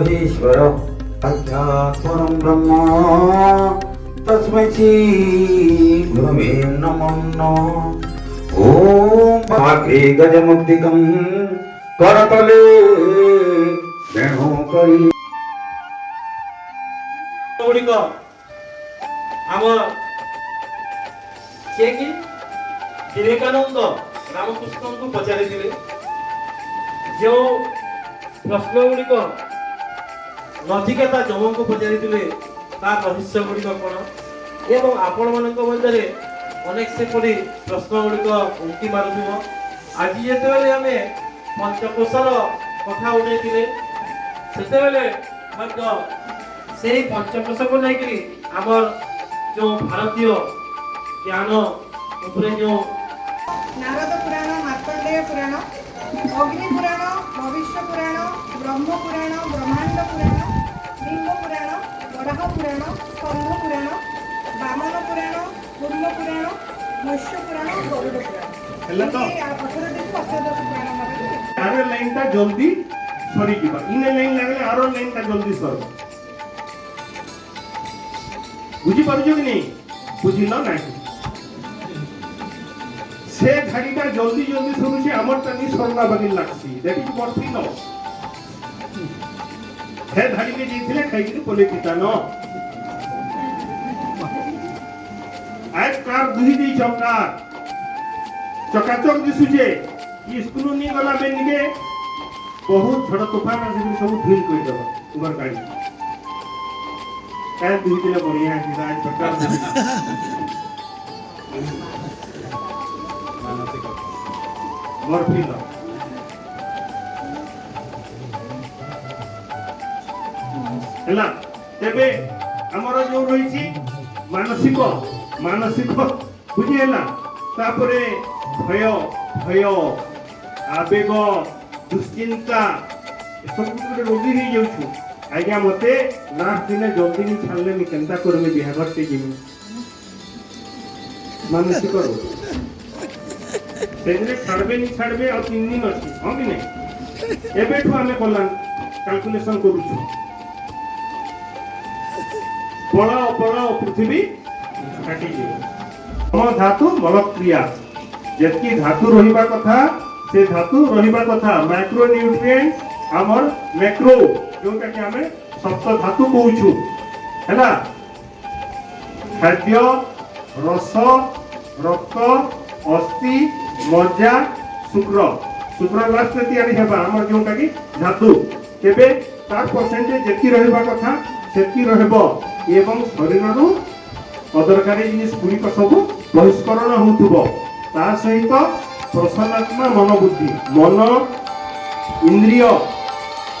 ईश्वर अज्ञातवरं ब्रह्म तस्मै श्री गुरवे नमो नमः। ओम भाग्रे गजमुक्तिकं करतले वेणुकरी गुड़िक आम किए कि विवेकानंद रामकृष्ण को पचारि जो प्रश्न गुड़िक नचिकेता जम को पचारि तार रहस्य गुड़िक कौन एवं आपण मान मध्य अनेक सेपरी प्रश्न गुड़िक उंकी मारुव आज जिते आम पंचकोशर कथा उठे से पंचकोश को लेकर आमर जो भारतीय ज्ञान उपरे जो नारद पुराण, मार्कंडेय पुराण, अग्नि पुराण, भविष्य पुराण, ब्रह्म पुराण, ब्रह्मांड पुराण, लिंग पुराण, वराह पुराण, स्कंद पुराण, वामन पुराण, कूर्म पुराण, मत्स्य पुराण, गरुड़ पुराण। हेला तो 18 दिन अष्टादश पुराण मतलब आरो लाइन ता जल्दी सरी जीवा इने लाइन लागले आरो लाइन ता जल्दी सर बुझी पारुछ कि नहीं बुझिल नाही से धाड़ीटा जल्दी जल्दी सरुछि हमर तनी सरना बगिल लागसी that is what we know हे धाड़ी के जेथिले खाइकि पोले पिता न आज कार दुही दी चौकार चकाचक दिसुचे स्कूल नहीं गला बेनिके बहुत झड़ तूफान आसे सब ढील कर दब तुम्हार गाड़ी काय दुही दिले बढ़िया है आज सरकार मोर फील हला तेबे हमर जो रहिछि मानसिक मानसिक बुझी हला तापरे भय भय आवेग दुश्चिंता सब गोटे रोगी हो जाऊँ आज्ञा मते लास्ट दिन जल्दी नहीं छाड़ले नहीं केन्ता करबे बिहाघर से जीवी मानसिक रोग छाड़बे नहीं छाड़बे और 3 दिन अच्छी हाँ कि नहीं एबेठू आम कला कैलकुलेशन करुचु पल पृथ्वी फाटी जाए धातु बल क्रिया जेतकी धातु रहिबा कथा से धातु रहिबा कथा माइक्रो न्यूट्रिएंट हमर मैक्रो जोटा कि हमें सप्त धातु कहूछु हैला खाद्य रस रक्त अस्थि मज्जा शुक्र शुक्र लास्ट में तैयारी हेबा हमर जोटा कि धातु केबे तार परसेंटेज जेतकी रहिबा कथा सेतकी रहबो एवं शरीर रु अदरकारी जिनिस गुड़िक सब बहिष्करण होउथबो ता सहित प्रसन्नात्मा मनोबुद्धि मन इंद्रिय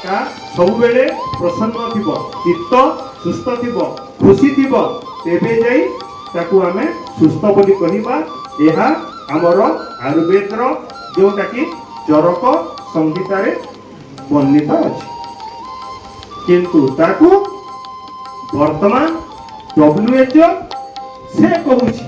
का सब बेले प्रसन्न थिबो चित्त सुस्थ थिबो खुशी थिबो तेबे जाई ताकू आमे सुस्थ बोली कहिबा एहा हमर आयुर्वेद रो जोटा कि चरक संहिता रे वर्णित अछि किंतु ताकू वर्तमान WHO से कहूछि